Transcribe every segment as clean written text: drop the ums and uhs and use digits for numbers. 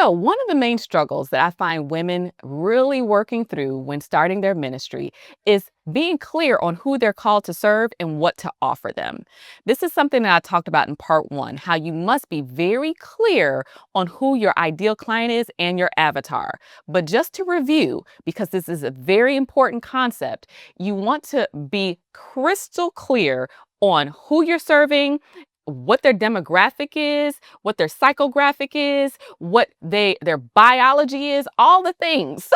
So, one of the main struggles that I find women really working through when starting their ministry is being clear on who they're called to serve and what to offer them. This is something that I talked about in part one, how you must be very clear on who your ideal client is and your avatar. But just to review, because this is a very important concept, you want to be crystal clear on who you're serving, what their demographic is, what their psychographic is, what their biology is, all the things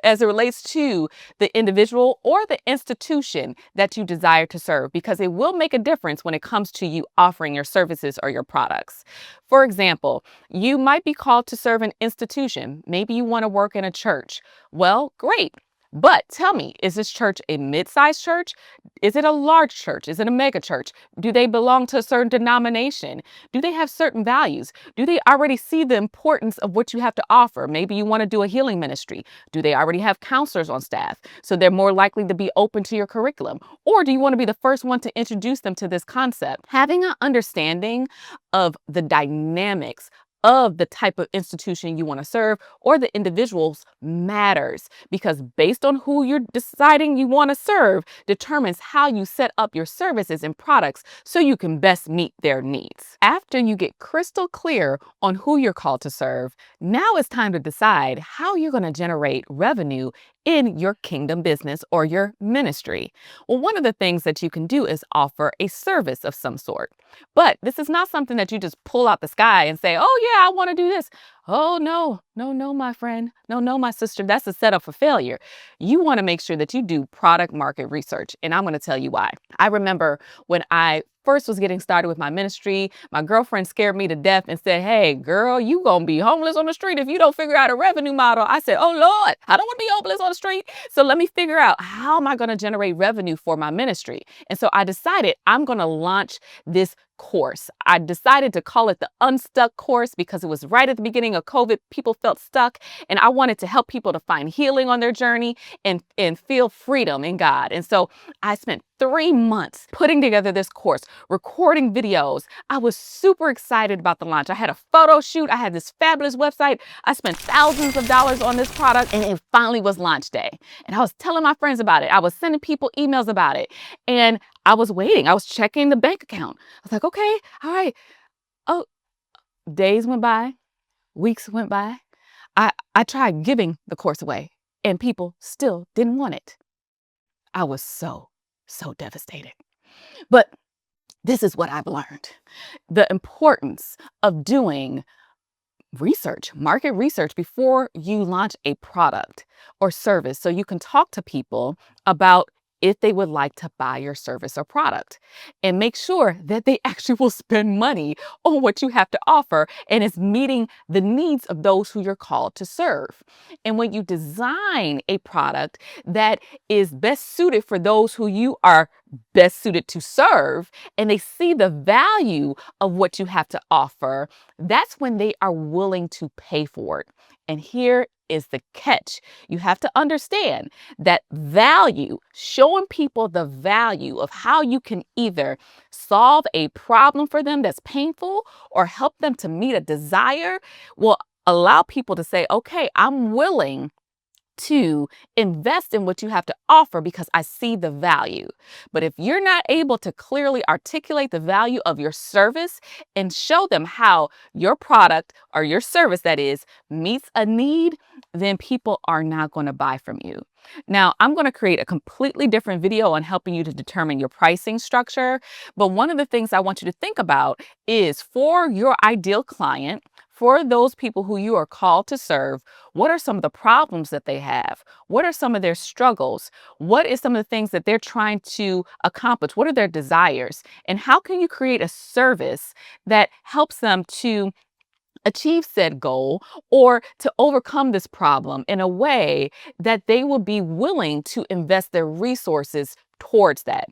as it relates to the individual or the institution that you desire to serve, because it will make a difference when it comes to you offering your services or your products. For example, you might be called to serve an institution. Maybe you want to work in a church. Well, great. But tell me, is this church a mid-sized church? Is it a large church? Is it a mega church? Do they belong to a certain denomination? Do they have certain values? Do they already see the importance of what you have to offer? Maybe you want to do a healing ministry. Do they already have counselors on staff, so they're more likely to be open to your curriculum? Or do you want to be the first one to introduce them to this concept? Having an understanding of the dynamics of the type of institution you want to serve or the individuals matters, because based on who you're deciding you want to serve determines how you set up your services and products so you can best meet their needs. After you get crystal clear on who you're called to serve, now it's time to decide how you're going to generate revenue in your kingdom business or your ministry. Well, one of the things that you can do is offer a service of some sort. But this is not something that you just pull out the sky and say, oh, yeah, I want to do this. Oh, no, no, no, my friend. No, no, my sister. That's a setup for failure. You want to make sure that you do product market research. And I'm going to tell you why. I remember when I first was getting started with my ministry, my girlfriend scared me to death and said, hey, girl, you going to be homeless on the street if you don't figure out a revenue model. I said, oh, Lord, I don't want to be homeless on the street. So let me figure out, how am I going to generate revenue for my ministry? And so I decided I'm going to launch this course. I decided to call it the Unstuck course because it was right at the beginning of COVID. People felt stuck, and I wanted to help people to find healing on their journey and feel freedom in God. And so I spent 3 months putting together this course, recording videos. I was super excited about the launch. I had a photo shoot. I had this fabulous website. I spent thousands of dollars on this product, and it finally was launch day. And I was telling my friends about it. I was sending people emails about it. And I was waiting. I was checking the bank account. I was like, okay, all right. Oh, days went by, weeks went by. I tried giving the course away, and people still didn't want it. I was so devastated. But this is what I've learned. The importance of doing research, market research before you launch a product or service, so you can talk to people about if they would like to buy your service or product, and make sure that they actually will spend money on what you have to offer and is meeting the needs of those who you're called to serve. And when you design a product that is best suited for those who you are best suited to serve, and they see the value of what you have to offer, that's when they are willing to pay for it. And here is the catch. You have to understand that value, showing people the value of how you can either solve a problem for them that's painful or help them to meet a desire, will allow people to say, okay, I'm willing to invest in what you have to offer because I see the value. But if you're not able to clearly articulate the value of your service and show them how your product or your service, that is, meets a need, then people are not going to buy from you. Now, I'm going to create a completely different video on helping you to determine your pricing structure. But one of the things I want you to think about is, for your ideal client, for those people who you are called to serve, what are some of the problems that they have? What are some of their struggles? What is some of the things that they're trying to accomplish? What are their desires? And how can you create a service that helps them to achieve said goal or to overcome this problem in a way that they will be willing to invest their resources towards that?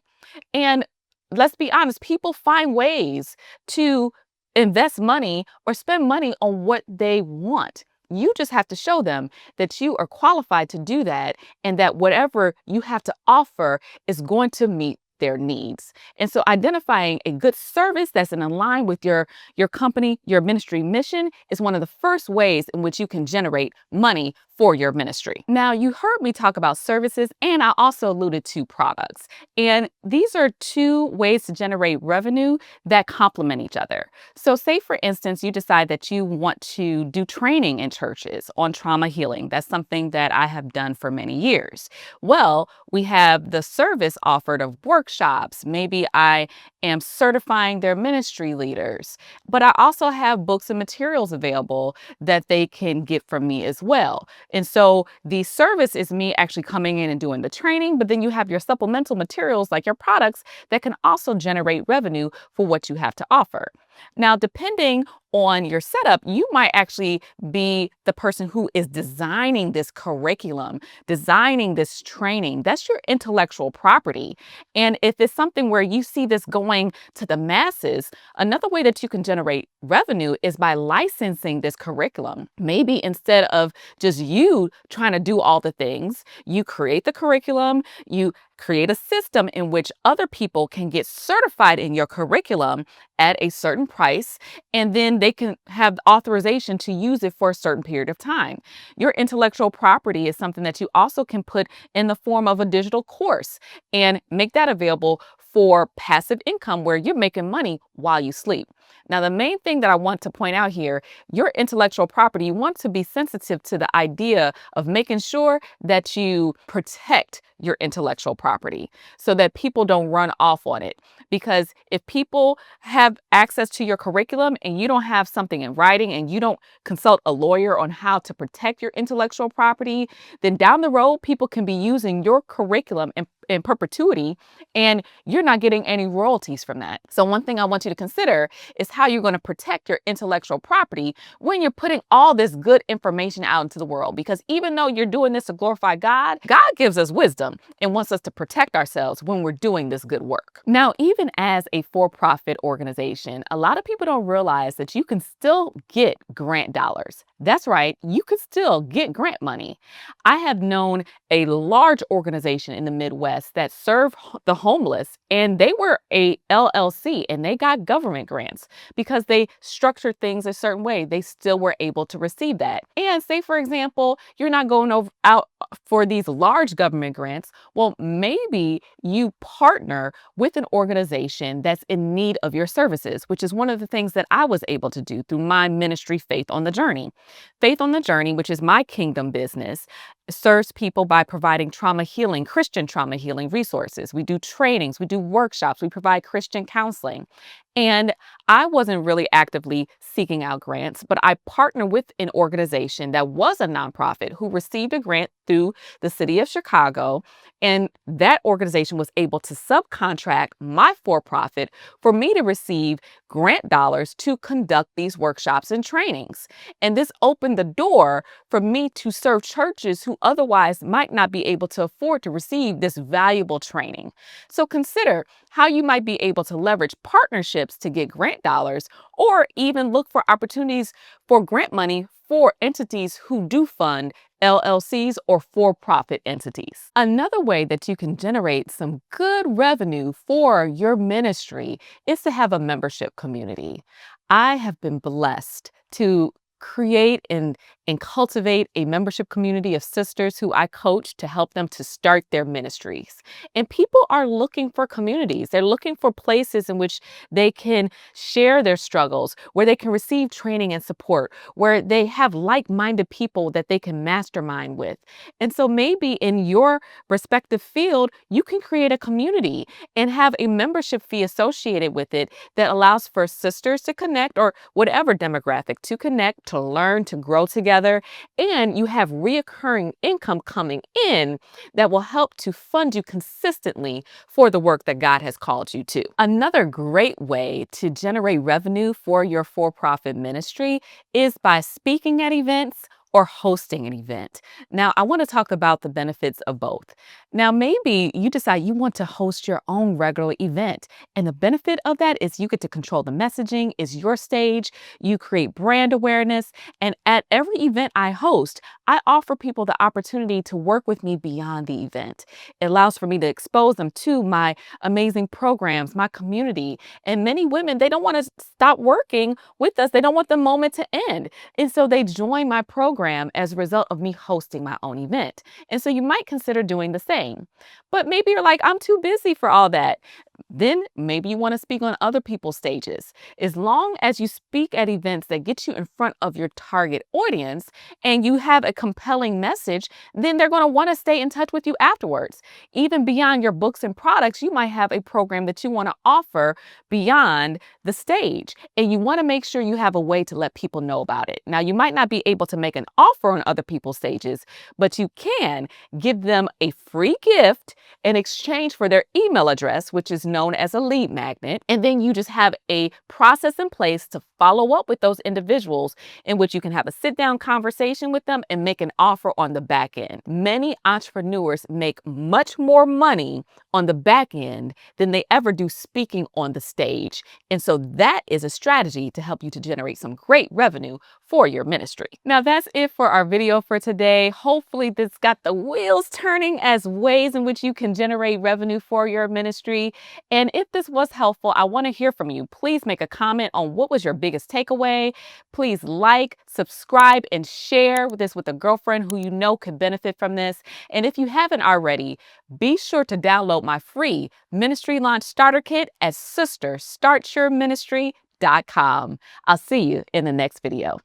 And let's be honest, people find ways to invest money or spend money on what they want. You just have to show them that you are qualified to do that, and that whatever you have to offer is going to meet their needs. And so identifying a good service that's in line with your company, your ministry mission is one of the first ways in which you can generate money for your ministry. Now, you heard me talk about services, and I also alluded to products. And these are two ways to generate revenue that complement each other. So say, for instance, you decide that you want to do training in churches on trauma healing. That's something that I have done for many years. Well, we have the service offered of workshops. Maybe I am certifying their ministry leaders, but I also have books and materials available that they can get from me as well. And so the service is me actually coming in and doing the training, but then you have your supplemental materials like your products that can also generate revenue for what you have to offer. Now, depending on your setup, you might actually be the person who is designing this curriculum, designing this training. That's your intellectual property. And if it's something where you see this going to the masses, another way that you can generate revenue is by licensing this curriculum. Maybe instead of just you trying to do all the things, you create the curriculum, you create a system in which other people can get certified in your curriculum at a certain price, and then they can have authorization to use it for a certain period of time. Your intellectual property is something that you also can put in the form of a digital course and make that available for passive income where you're making money while you sleep. Now, the main thing that I want to point out here, your intellectual property, you want to be sensitive to the idea of making sure that you protect your intellectual property so that people don't run off on it. Because if people have access to your curriculum and you don't have something in writing and you don't consult a lawyer on how to protect your intellectual property, then down the road, people can be using your curriculum in perpetuity, and you're not getting any royalties from that. So one thing I want you to consider is how you're going to protect your intellectual property when you're putting all this good information out into the world. Because even though you're doing this to glorify God, God gives us wisdom and wants us to protect ourselves when we're doing this good work. Now, even as a for-profit organization, a lot of people don't realize that you can still get grant dollars. That's right, you can still get grant money. I have known a large organization in the Midwest that serve the homeless, and they were a LLC and they got government grants because they structured things a certain way. They still were able to receive that. And say, for example, you're not going out for these large government grants. Well, maybe you partner with an organization that's in need of your services, which is one of the things that I was able to do through my ministry, Faith on the Journey. Faith on the Journey, which is my kingdom business, serves people by providing trauma healing, Christian trauma healing resources. We do trainings, we do workshops, we provide Christian counseling. And I wasn't really actively seeking out grants, but I partnered with an organization that was a nonprofit who received a grant through the city of Chicago. And that organization was able to subcontract my for-profit for me to receive grant dollars to conduct these workshops and trainings. And this opened the door for me to serve churches who otherwise might not be able to afford to receive this valuable training. So consider how you might be able to leverage partnerships to get grant dollars, or even look for opportunities for grant money for entities who do fund LLCs or for-profit entities. Another way that you can generate some good revenue for your ministry is to have a membership community. I have been blessed to create and cultivate a membership community of sisters who I coach to help them to start their ministries. And people are looking for communities. They're looking for places in which they can share their struggles, where they can receive training and support, where they have like-minded people that they can mastermind with. And so maybe in your respective field, you can create a community and have a membership fee associated with it that allows for sisters to connect, or whatever demographic, to connect, to learn, to grow together. And you have reoccurring income coming in that will help to fund you consistently for the work that God has called you to. Another great way to generate revenue for your for-profit ministry is by speaking at events or hosting an event. Now, I want to talk about the benefits of both. Now, maybe you decide you want to host your own regular event. And the benefit of that is you get to control the messaging, is your stage, you create brand awareness. And at every event I host, I offer people the opportunity to work with me beyond the event. It allows for me to expose them to my amazing programs, my community. And many women, they don't want to stop working with us. They don't want the moment to end. And so they join my program as a result of me hosting my own event. And so you might consider doing the same. But maybe you're like, I'm too busy for all that. Then maybe you want to speak on other people's stages. As long as you speak at events that get you in front of your target audience and you have a compelling message, then they're going to want to stay in touch with you afterwards. Even beyond your books and products, you might have a program that you want to offer beyond the stage. And you want to make sure you have a way to let people know about it. Now, you might not be able to make an offer on other people's stages, but you can give them a free gift in exchange for their email address, which is known as a lead magnet. And then you just have a process in place to follow up with those individuals in which you can have a sit down conversation with them and make an offer on the back end. Many entrepreneurs make much more money on the back end than they ever do speaking on the stage. And so that is a strategy to help you to generate some great revenue for your ministry. Now, that's it for our video for today. Hopefully this got the wheels turning as ways in which you can generate revenue for your ministry. And if this was helpful, I want to hear from you. Please make a comment on what was your biggest takeaway. Please like, subscribe, and share this with a girlfriend who you know could benefit from this. And if you haven't already, be sure to download my free Ministry Launch Starter Kit at sisterstartyourministry.com. I'll see you in the next video.